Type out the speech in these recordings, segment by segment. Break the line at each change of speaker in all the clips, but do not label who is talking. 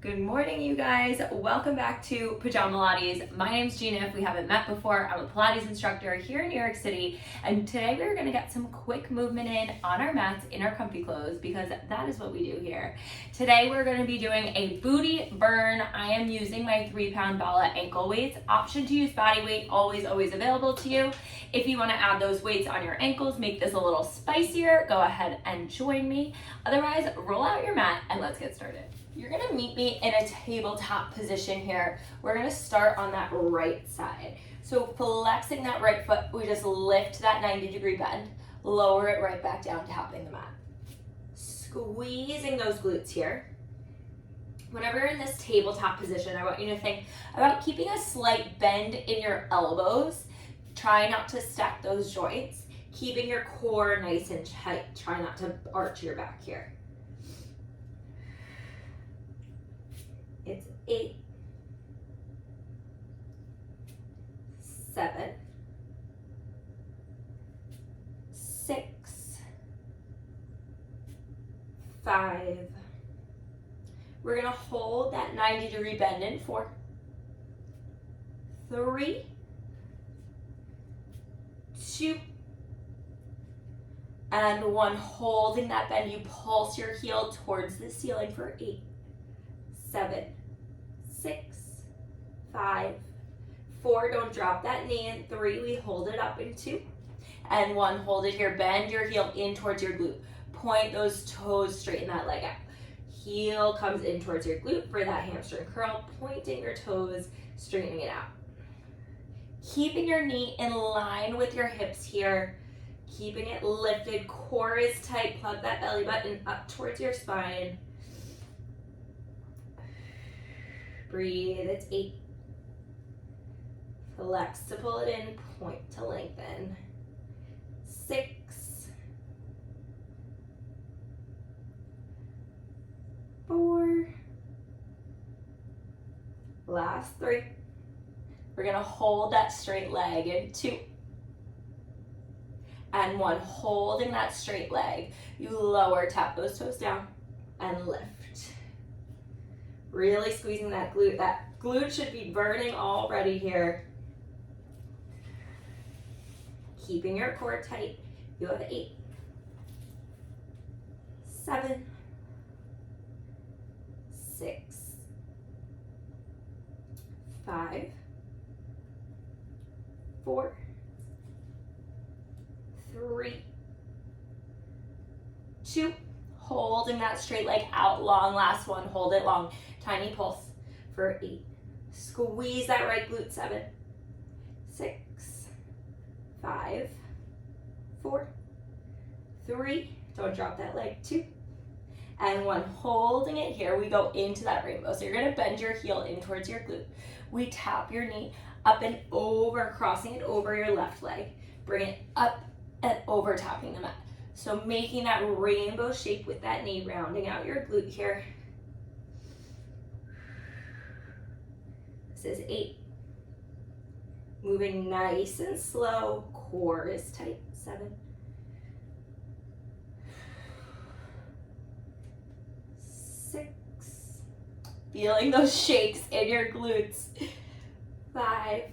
Good morning, you guys. Welcome back to Pajamalates. My name's Gina. If we haven't met before, I'm a Pilates instructor here in New York City, and today we're going to get some quick movement in on our mats in our comfy clothes because that is what we do here. Today we're going to be doing a booty burn. I am using my 3-pound Bala ankle weights. Option to use body weight, always available to you. If you want to add those weights on your ankles, make this a little spicier, go ahead and join me. Otherwise, roll out your mat and let's get started. You're gonna meet me in a tabletop position here. We're gonna start on that right side. So flexing that right foot, we just lift that 90-degree bend, lower it right back down, tapping the mat. Squeezing those glutes here. Whenever you're in this tabletop position, I want you to think about keeping a slight bend in your elbows. Try not to stack those joints. Keeping your core nice and tight. Try not to arch your back here. It's 8, 7, 6, 5. We're gonna hold that 90-degree bend in 4, 3, 2, and 1. Holding that bend, you pulse your heel towards the ceiling for 8, 7, 6, 5, 4, don't drop that knee in 3, we hold it up in 2, and 1, hold it here, bend your heel in towards your glute, point those toes, straighten that leg out, heel comes in towards your glute for that hamstring curl, pointing your toes, straightening it out, keeping your knee in line with your hips here, keeping it lifted, core is tight, plug that belly button up towards your spine. Breathe, it's 8. Flex to pull it in, point to lengthen. 6, 4, last 3. We're gonna hold that straight leg in 2, and 1. Holding that straight leg, you lower, tap those toes down, and lift. Really squeezing that glute. That glute should be burning already here. Keeping your core tight. You have 8, 7, 6, 5, 4, 3, 2. Holding that straight leg out long. Last 1. Hold it long. Tiny pulse for 8. Squeeze that right glute. 7, 6, 5, 4, 3. Don't drop that leg. 2, and 1. Holding it here. We go into that rainbow. So you're going to bend your heel in towards your glute. We tap your knee up and over, crossing it over your left leg. Bring it up and over, tapping the mat. So making that rainbow shape with that knee, rounding out your glute here. This is 8. Moving nice and slow, core is tight. 7, 6, feeling those shakes in your glutes. 5,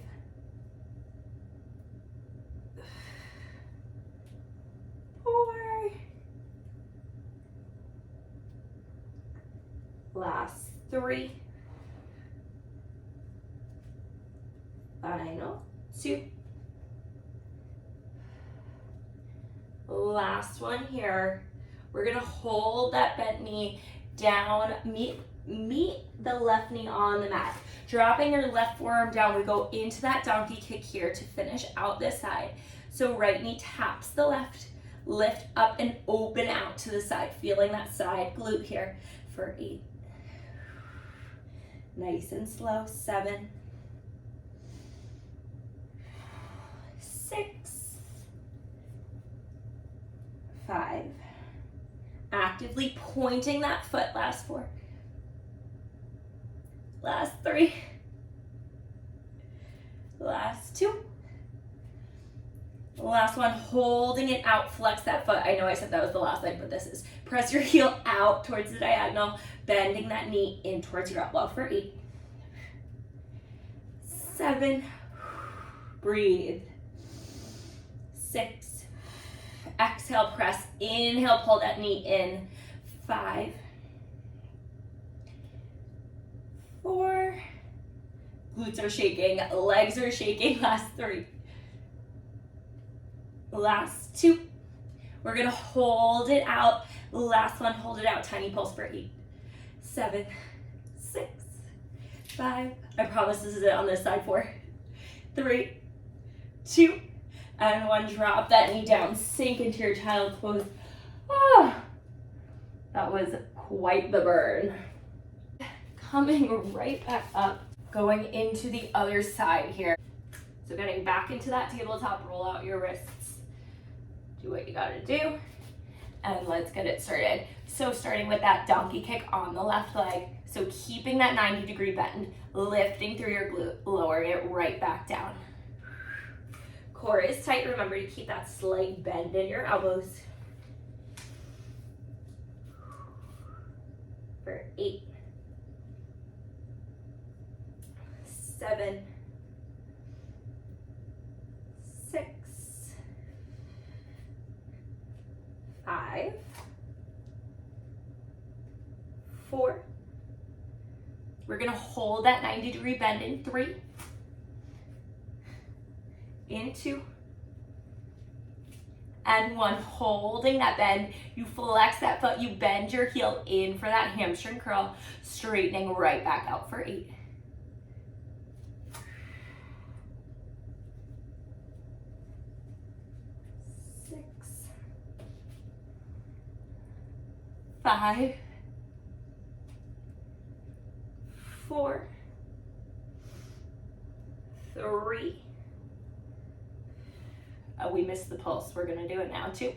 4, last 3, final 2, last one here. We're gonna hold that bent knee down, meet the left knee on the mat. Dropping your left forearm down, we go into that donkey kick here to finish out this side. So right knee taps the left, lift up and open out to the side, feeling that side glute here for 8. Nice and slow. 7, 6, 5. Actively pointing that foot. Last 4. Last 3. Last 2. Last one, holding it out, flex that foot. I know I said that was the last leg, but this is press your heel out towards the diagonal, bending that knee in towards your elbow for 8, 7, breathe, 6, exhale, press, inhale, pull that knee in, 5, 4, glutes are shaking, legs are shaking, last 3, last 2, we're gonna hold it out, last one, hold it out, tiny pulse for 8, 7, 6, 5, I promise this is it on this side, 4, 3, 2, and 1, drop that knee down, sink into your child's pose. Ah, that was quite the burn. Coming right back up, going into the other side here. So getting back into that tabletop, roll out your wrists. Do what you gotta do, and let's get it started. So starting with that donkey kick on the left leg. So keeping that 90-degree bend, lifting through your glute, lowering it right back down. Core is tight. Remember to keep that slight bend in your elbows. For 8, 7, 6, 5, 4. We're gonna hold that 90-degree bend in 3, in 2, and 1. Holding that bend, you flex that foot, you bend your heel in for that hamstring curl, straightening right back out for 8. 6, 5, 4, 3. We missed the pulse. We're gonna do it now, 2.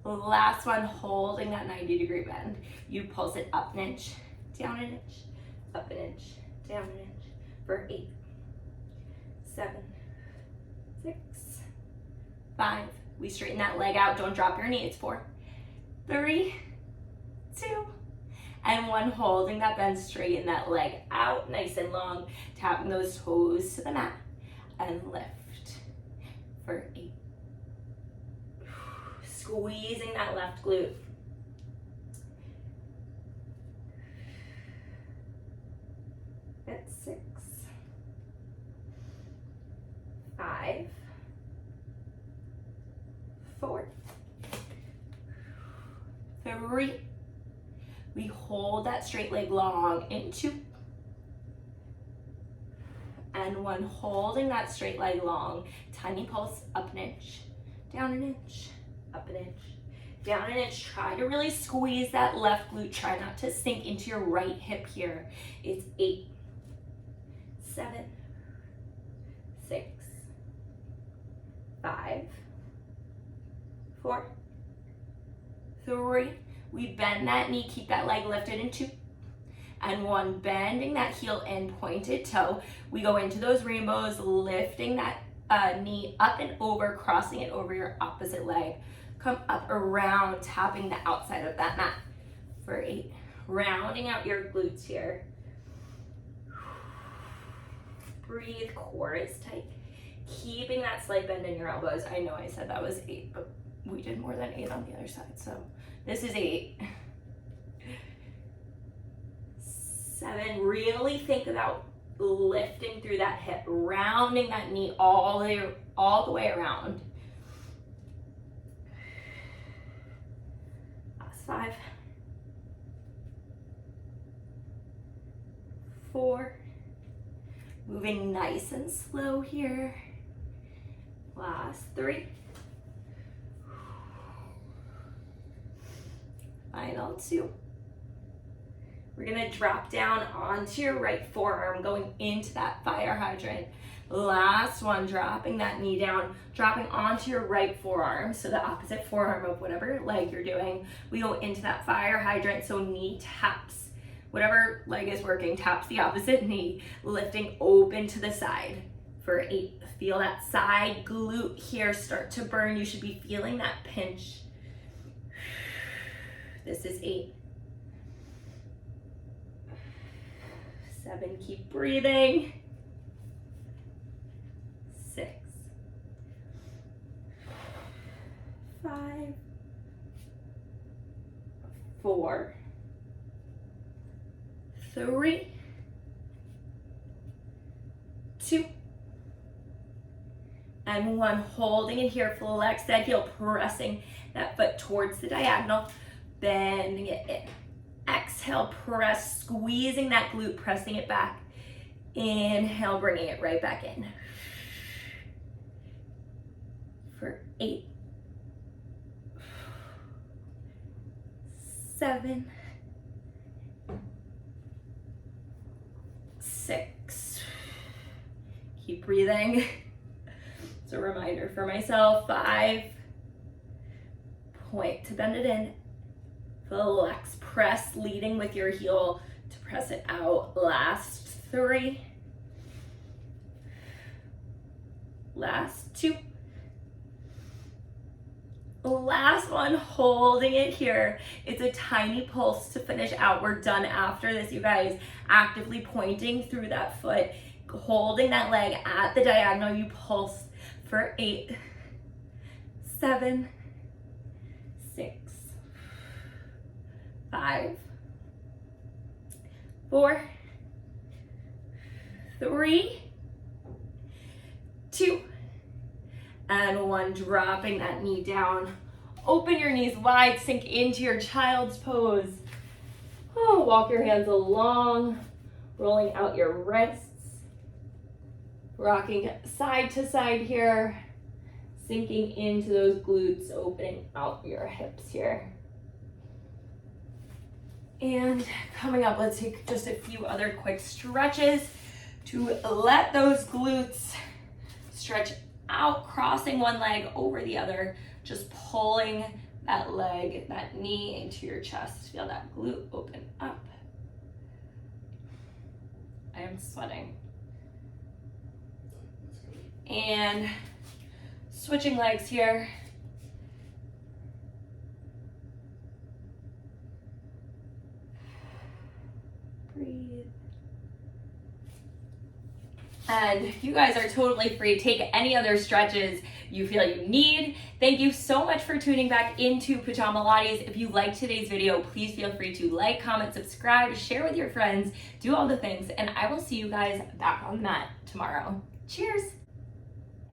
Last one, holding that 90-degree bend. You pulse it up an inch, down an inch, up an inch, down an inch for 8, 7, 6, 5. We straighten that leg out. Don't drop your knee. It's 4, 3, 2, and 1. Holding that bend, straighten that leg out nice and long. Tapping those toes to the mat and lift for 8. Squeezing that left glute. At 6, 5, 4, 3. We hold that straight leg long in 2, and 1. Holding that straight leg long. Tiny pulse, up an inch, down an inch, up an inch, down an inch. Try to really squeeze that left glute. Try not to sink into your right hip here. It's 8, 7, 6, 5, 4, 3. We bend that knee, keep that leg lifted in 2, and 1. Bending that heel in, pointed toe. We go into those rainbows, lifting that knee up and over, crossing it over your opposite leg. Come up around, tapping the outside of that mat for 8. Rounding out your glutes here. Breathe, core is tight. Keeping that slight bend in your elbows. I know I said that was 8, but we did more than 8 on the other side, so this is 8. 7, really think about lifting through that hip, rounding that knee all the way around. Last 5, 4, moving nice and slow here. Last 3, final 2. We're gonna drop down onto your right forearm, going into that fire hydrant. Last one, dropping that knee down, dropping onto your right forearm, so the opposite forearm of whatever leg you're doing. We go into that fire hydrant, so knee taps. Whatever leg is working, taps the opposite knee, lifting open to the side for 8. Feel that side glute here start to burn. You should be feeling that pinch. This is 8. 7, keep breathing. 6, 5, 4, 3, 2, and 1. Holding it here, flex that heel, pressing that foot towards the diagonal, bending it in. Exhale, press, squeezing that glute, pressing it back. Inhale, bringing it right back in. For 8, 7, 6. Keep breathing. It's a reminder for myself. 5. Point to bend it in. Flex, press, leading with your heel to press it out. Last 3. Last 2. Last one, holding it here. It's a tiny pulse to finish out. We're done after this, you guys. Actively pointing through that foot, holding that leg at the diagonal. You pulse for 8, 7, 6, 5, 4, 3, 2, and 1. Dropping that knee down. Open your knees wide, sink into your child's pose. Oh, walk your hands along, rolling out your wrists. Rocking side to side here, sinking into those glutes, opening out your hips here. And coming up, let's take just a few other quick stretches to let those glutes stretch out, crossing one leg over the other, just pulling that leg, that knee into your chest. Feel that glute open up. I am sweating. And switching legs here. Breathe. And you guys are totally free. Take any other stretches you feel you need. Thank you so much for tuning back into Pajamalates. If you liked today's video, please feel free to like, comment, subscribe, share with your friends, do all the things, and I will see you guys back on the mat tomorrow. Cheers.